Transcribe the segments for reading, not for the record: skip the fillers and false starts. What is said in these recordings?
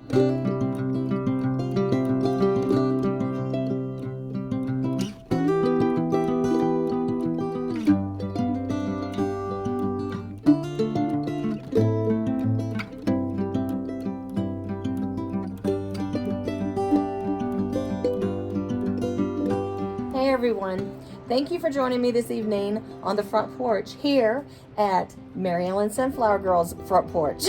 Hey everyone, thank you for joining me this evening on the front porch here at Mary Ellen Sunflower Girls front porch.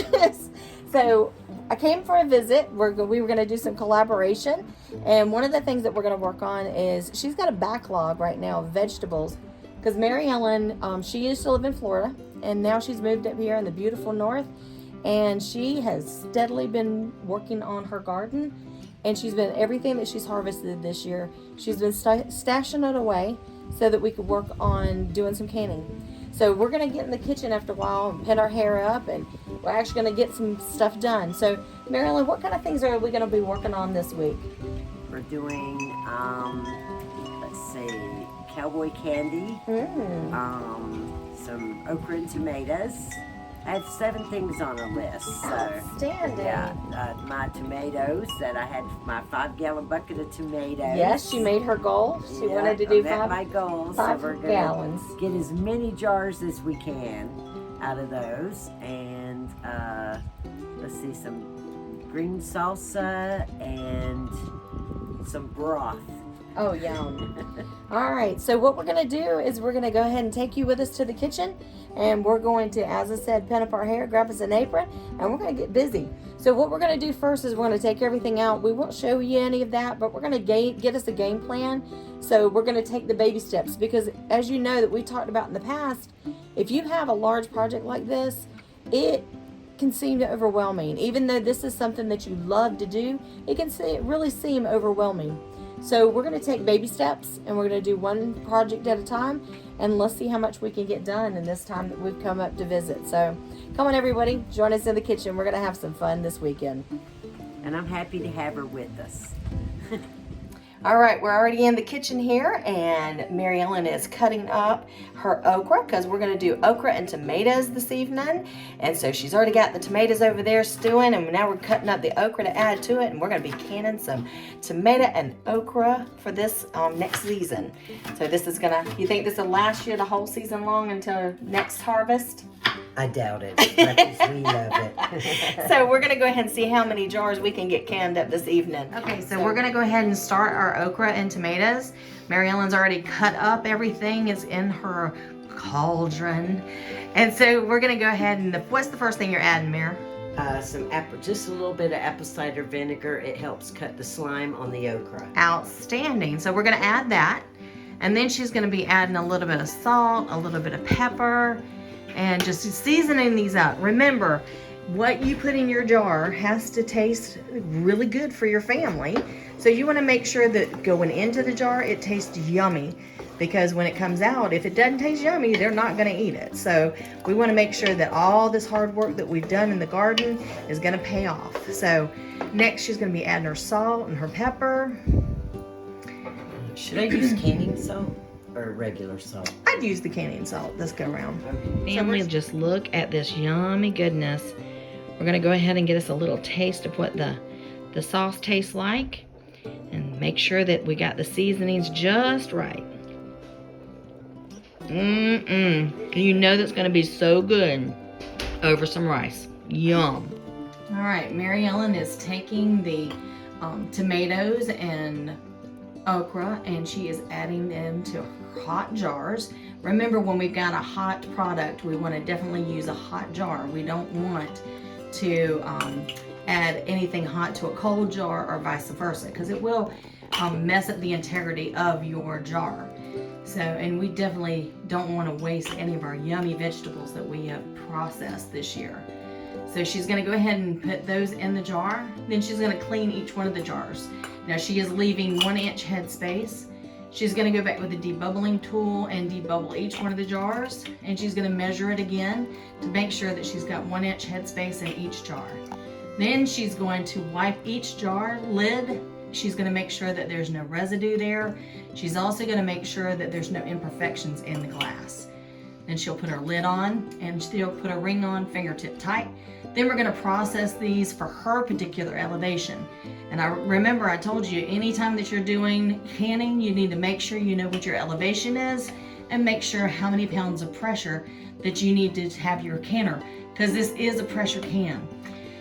So I came for a visit. We were going to do some collaboration, and one of the things that we're going to work on is she's got a backlog right now of vegetables because Mary Ellen, she used to live in Florida and now she's moved up here in the beautiful north, and she has steadily been working on her garden. And she's been, everything that she's harvested this year, she's been stashing it away so that we could work on doing some canning. So we're going to get in the kitchen after a while and pet our hair up, and we're actually going to get some stuff done. So, Marilyn, what kind of things are we going to be working on this week? We're doing, let's see, cowboy candy, some okra and tomatoes. I have 7 things on a list. So, outstanding. Yeah, my tomatoes that I had, my 5-gallon bucket of tomatoes. Yes, she made her goal. She wanted to do my goals. So we're gonna gallons. Get as many jars as we can out of those, and let's see, some green salsa and some broth. Oh, yum. All right, so what we're going to do is we're going to go ahead and take you with us to the kitchen, and we're going to, as I said, pin up our hair, grab us an apron, and we're going to get busy. So what we're going to do first is we're going to take everything out. We won't show you any of that, but we're going to get us a game plan. So we're going to take the baby steps, because as you know that we talked about in the past, if you have a large project like this, it can seem overwhelming. Even though this is something that you love to do, it can really seem overwhelming. So we're going to take baby steps, and we're going to do one project at a time, and let's see how much we can get done in this time that we've come up to visit. So come on, everybody, join us in the kitchen. We're going to have some fun this weekend. And I'm happy to have her with us. All right, we're already in the kitchen here, and Mary Ellen is cutting up her okra because we're going to do okra and tomatoes this evening. And so she's already got the tomatoes over there stewing, and now we're cutting up the okra to add to it, and we're going to be canning some tomato and okra for this next season. So this is going to, you think this will last you the whole season long until next harvest? I doubt it, because we love it. So we're going to go ahead and see how many jars we can get canned up this evening. Okay, so we're going to go ahead and start our okra and tomatoes. Mary Ellen's already cut up everything. It's in her cauldron. And so we're going to go ahead and, what's the first thing you're adding, Mary? Just a little bit of apple cider vinegar. It helps cut the slime on the okra. Outstanding. So we're going to add that. And then she's going to be adding a little bit of salt, a little bit of pepper, and just seasoning these up. Remember, what you put in your jar has to taste really good for your family. So you want to make sure that going into the jar, it tastes yummy, because when it comes out, if it doesn't taste yummy, they're not going to eat it. So we want to make sure that all this hard work that we've done in the garden is going to pay off. So next, she's going to be adding her salt and her pepper. Should I use canning salt or regular salt? I'd use the canning salt this go around. Okay. Family, just look at this yummy goodness. We're going to go ahead and get us a little taste of what the sauce tastes like, and make sure that we got the seasonings just right. You know that's going to be so good over some rice. Yum. All right, Mary Ellen is taking the tomatoes and okra, and she is adding them to hot jars. Remember, when we've got a hot product, we want to definitely use a hot jar. We don't want to add anything hot to a cold jar or vice versa, because it will mess up the integrity of your jar. So, and we definitely don't want to waste any of our yummy vegetables that we have processed this year. So she's going to go ahead and put those in the jar. Then she's going to clean each one of the jars. Now she is leaving 1-inch head space. She's going to go back with a debubbling tool and debubble each one of the jars. And she's going to measure it again to make sure that she's got 1-inch head space in each jar. Then she's going to wipe each jar lid. She's going to make sure that there's no residue there. She's also going to make sure that there's no imperfections in the glass. Then she'll put her lid on and she'll put a ring on, fingertip tight. Then we're gonna process these for her particular elevation. And I remember I told you, anytime that you're doing canning, you need to make sure you know what your elevation is and make sure how many pounds of pressure that you need to have your canner, because this is a pressure can.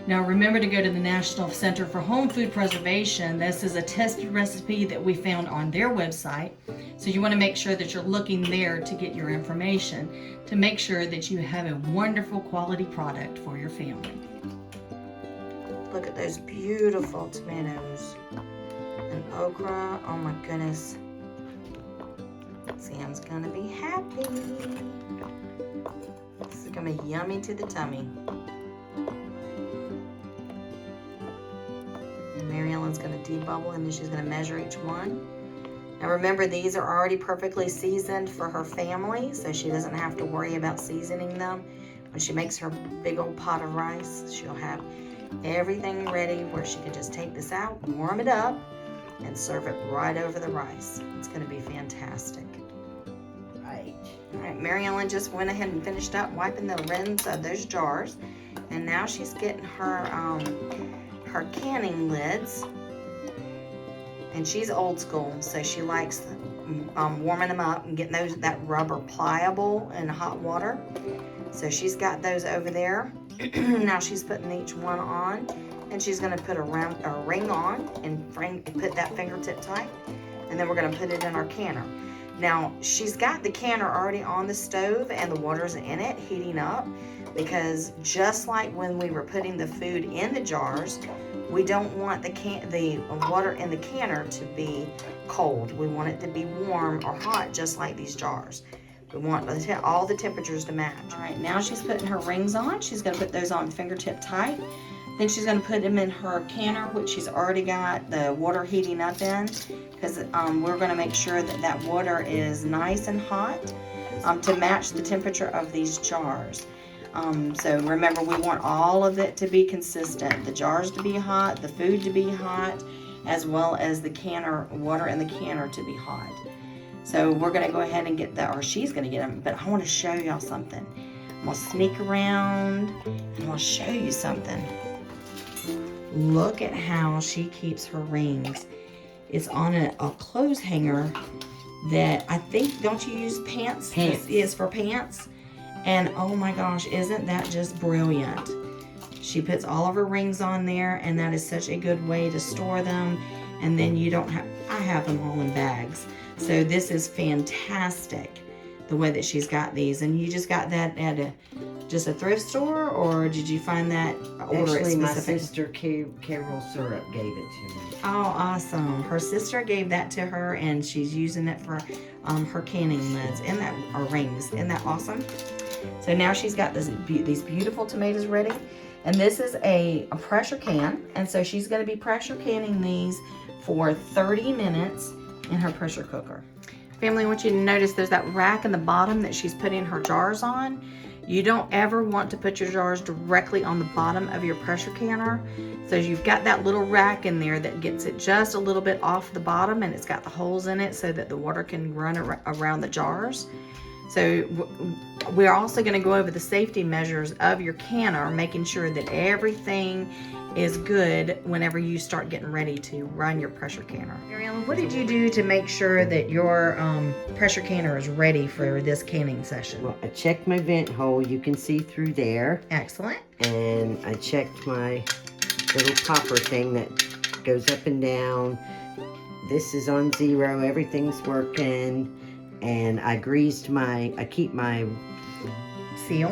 Now remember to go to the National Center for Home Food Preservation. This is a tested recipe that we found on their website. So you want to make sure that you're looking there to get your information to make sure that you have a wonderful quality product for your family. Look at those beautiful tomatoes and okra. Oh my goodness. Sam's gonna be happy. This is gonna be yummy to the tummy. Mary Ellen's going to debubble and then she's going to measure each one. Now remember, these are already perfectly seasoned for her family, so she doesn't have to worry about seasoning them. When she makes her big old pot of rice, she'll have everything ready where she can just take this out, warm it up, and serve it right over the rice. It's going to be fantastic. Right. All right, Mary Ellen just went ahead and finished up wiping the rims of those jars, and now she's getting her canning lids, and she's old school, so she likes warming them up and getting that rubber pliable in hot water. So she's got those over there. Now she's putting each one on, and she's going to put a ring on and put that fingertip tight, and then we're going to put it in our canner. Now she's got the canner already on the stove and the water's in it heating up, because just like when we were putting the food in the jars, we don't want the water in the canner to be cold. We want it to be warm or hot, just like these jars. We want all the temperatures to match. All right, now she's putting her rings on. She's gonna put those on fingertip tight. Then she's gonna put them in her canner, which she's already got the water heating up in, because we're gonna make sure that that water is nice and hot to match the temperature of these jars. So remember, we want all of it to be consistent. The jars to be hot, the food to be hot, as well as the water in the canner to be hot. So we're going to go ahead and get that, or she's going to get them, but I want to show y'all something. I'm going to sneak around and I'll show you something. Look at how she keeps her rings. It's on a clothes hanger that I think, don't you use pants? Pants. This is for pants. And oh my gosh, isn't that just brilliant? She puts all of her rings on there, and that is such a good way to store them. And then you don't have, I have them all in bags. So this is fantastic, the way that she's got these. And you just got that at just a thrift store, or did you find that order? Actually, my sister Carol Syrup gave it to me. Oh, awesome. Her sister gave that to her, and she's using it for her canning lids or rings. Isn't that awesome? So now she's got these beautiful tomatoes ready. And this is a pressure can. And so she's going to be pressure canning these for 30 minutes in her pressure cooker. Family, I want you to notice there's that rack in the bottom that she's putting her jars on. You don't ever want to put your jars directly on the bottom of your pressure canner. So you've got that little rack in there that gets it just a little bit off the bottom, and it's got the holes in it so that the water can run around the jars. So we're also going to go over the safety measures of your canner, making sure that everything is good whenever you start getting ready to run your pressure canner. Mary Ellen, what did you do to make sure that your pressure canner is ready for this canning session? Well, I checked my vent hole. You can see through there. Excellent. And I checked my little popper thing that goes up and down. This is on 0. Everything's working. And I keep my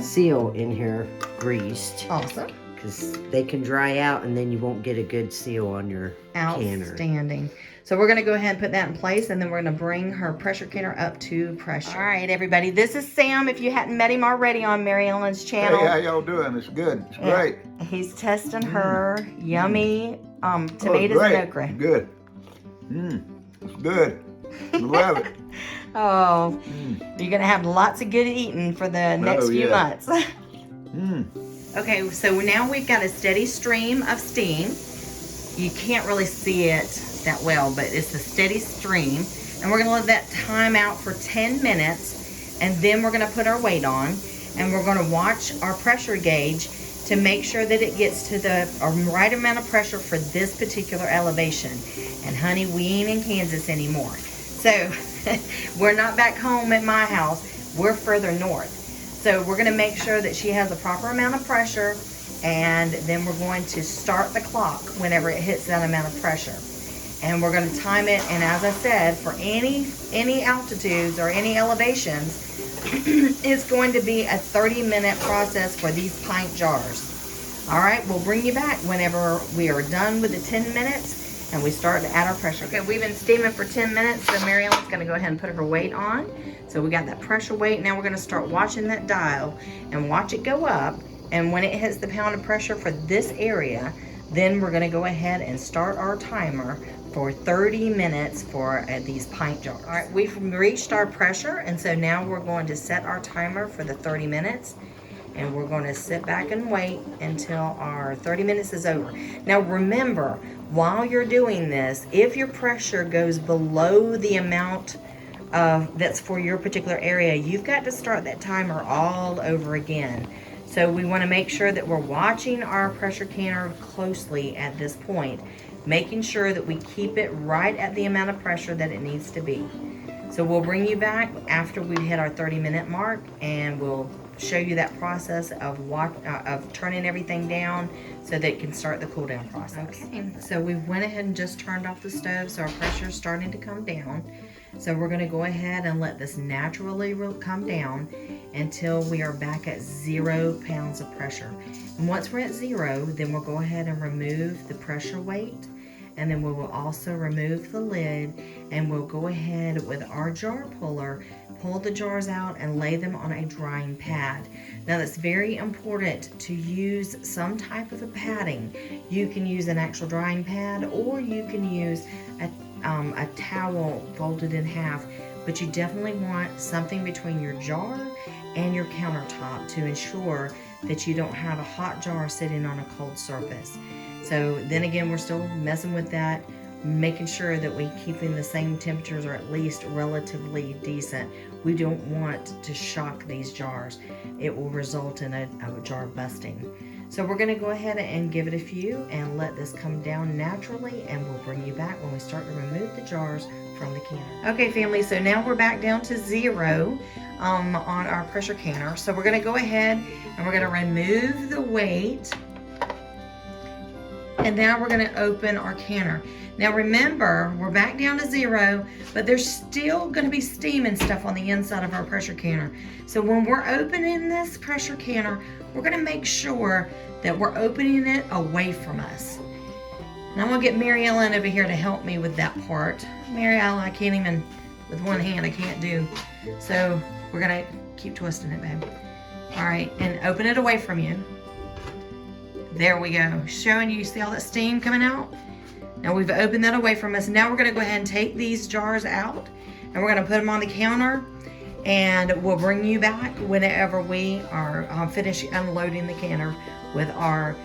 seal in here greased. Awesome. Because they can dry out and then you won't get a good seal on your canner. Outstanding. So we're going to go ahead and put that in place, and then we're going to bring her pressure canner up to pressure. All right, everybody. This is Sam, if you hadn't met him already, on Mary Ellen's channel. Hey, how y'all doing? It's good. It's great. He's testing her yummy tomatoes and okra. Good. It's good. I love it. Oh, you're going to have lots of good eating for the next few months. Okay, so now we've got a steady stream of steam. You can't really see it that well, but it's a steady stream. And we're going to let that time out for 10 minutes. And then we're gonna put our weight on, and we're gonna watch our pressure gauge to make sure that it gets to the right amount of pressure for this particular elevation. And honey, we ain't in Kansas anymore. So we're not back home at my house, we're further north. So we're gonna make sure that she has the proper amount of pressure, and then we're going to start the clock whenever it hits that amount of pressure. And we're gonna time it, and as I said, for any altitudes or any elevations, it's going to be a 30-minute process for these pint jars. All right, we'll bring you back whenever we are done with the 10 minutes and we start to add our pressure. Okay, we've been steaming for 10 minutes, so Mary Ellen's gonna go ahead and put her weight on. So we got that pressure weight. Now we're gonna start watching that dial and watch it go up. And when it hits the pound of pressure for this area, then we're gonna go ahead and start our timer for 30 minutes for these pint jars. All right, we've reached our pressure, and so now we're going to set our timer for the 30 minutes, and we're going to sit back and wait until our 30 minutes is over. Now remember, while you're doing this, if your pressure goes below the amount that's for your particular area, you've got to start that timer all over again. So we want to make sure that we're watching our pressure canner closely at this point, making sure that we keep it right at the amount of pressure that it needs to be. So we'll bring you back after we hit our 30-minute mark, and we'll show you that process of turning everything down so that it can start the cool down process. Okay, so we went ahead and just turned off the stove, so our pressure is starting to come down. So we're going to go ahead and let this naturally come down until we are back at 0 pounds of pressure. And once we're at 0, then we'll go ahead and remove the pressure weight, and then we will also remove the lid, and we'll go ahead with our jar puller, pull the jars out and lay them on a drying pad. Now that's very important to use some type of a padding. You can use an actual drying pad, or you can use a towel folded in half, but you definitely want something between your jar and your countertop to ensure that you don't have a hot jar sitting on a cold surface. So then again, we're still messing with that, making sure that we keeping the same temperatures, or at least relatively decent. We don't want to shock these jars. It will result in a jar busting. So we're going to go ahead and give it a few and let this come down naturally, and we'll bring you back when we start to remove the jars from the canner. Okay, family, so now we're back down to 0 on our pressure canner. So we're going to go ahead and we're going to remove the weight, and now we're going to open our canner. Now remember, we're back down to 0, but there's still going to be steam and stuff on the inside of our pressure canner. So when we're opening this pressure canner, we're going to make sure that we're opening it away from us. And I'm going to get Mary Ellen over here to help me with that part. Mary Ellen, I can't even, with one hand, I can't do. So we're going to keep twisting it, babe. All right, and open it away from you. There we go. Showing you, see all that steam coming out? Now we've opened that away from us. Now we're going to go ahead and take these jars out, and we're going to put them on the counter, and we'll bring you back whenever we are finished unloading the canner with our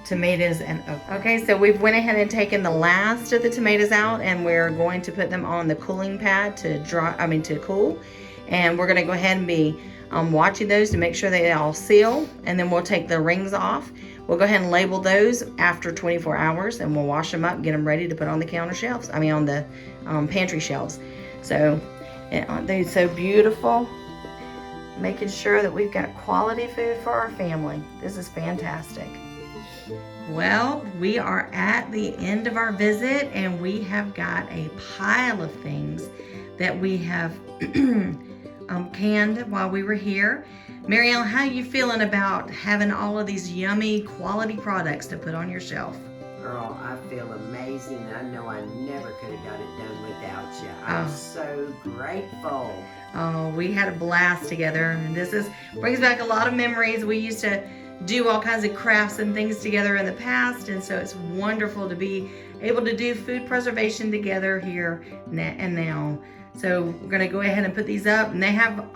tomatoes and okra. Okay, so we've went ahead and taken the last of the tomatoes out, and we're going to put them on the cooling pad to cool. And we're going to go ahead and be watching those to make sure they all seal, and then we'll take the rings off. We'll go ahead and label those after 24 hours, and we'll wash them up, get them ready to put on the counter shelves, on the pantry shelves. So they're so beautiful, making sure that we've got quality food for our family. This is fantastic. Well, we are at the end of our visit, and we have got a pile of things that we have canned while we were here. Mary Ellen, how are you feeling about having all of these yummy quality products to put on your shelf? Girl, I feel amazing. I know I never could have got it done without you. I'm so grateful. Oh, we had a blast together, and this brings back a lot of memories. We used to do all kinds of crafts and things together in the past, and so it's wonderful to be able to do food preservation together here and now. So we're going to go ahead and put these up, and they have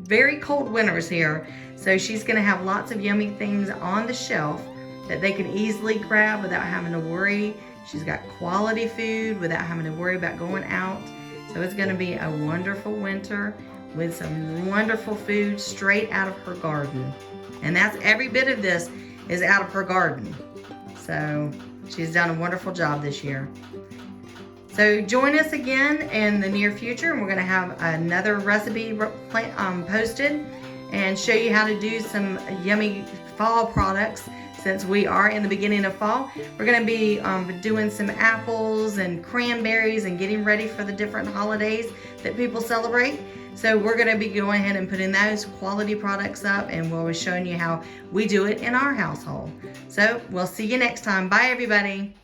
very cold winters here, so she's going to have lots of yummy things on the shelf that they can easily grab without having to worry. She's got quality food without having to worry about going out. So it's going to be a wonderful winter with some wonderful food straight out of her garden. And that's every bit of this is out of her garden. So she's done a wonderful job this year. So join us again in the near future, and we're going to have another recipe posted and show you how to do some yummy fall products. Since we are in the beginning of fall, we're going to be doing some apples and cranberries and getting ready for the different holidays that people celebrate. So we're going to be going ahead and putting those quality products up, and we'll be showing you how we do it in our household. So we'll see you next time. Bye, everybody.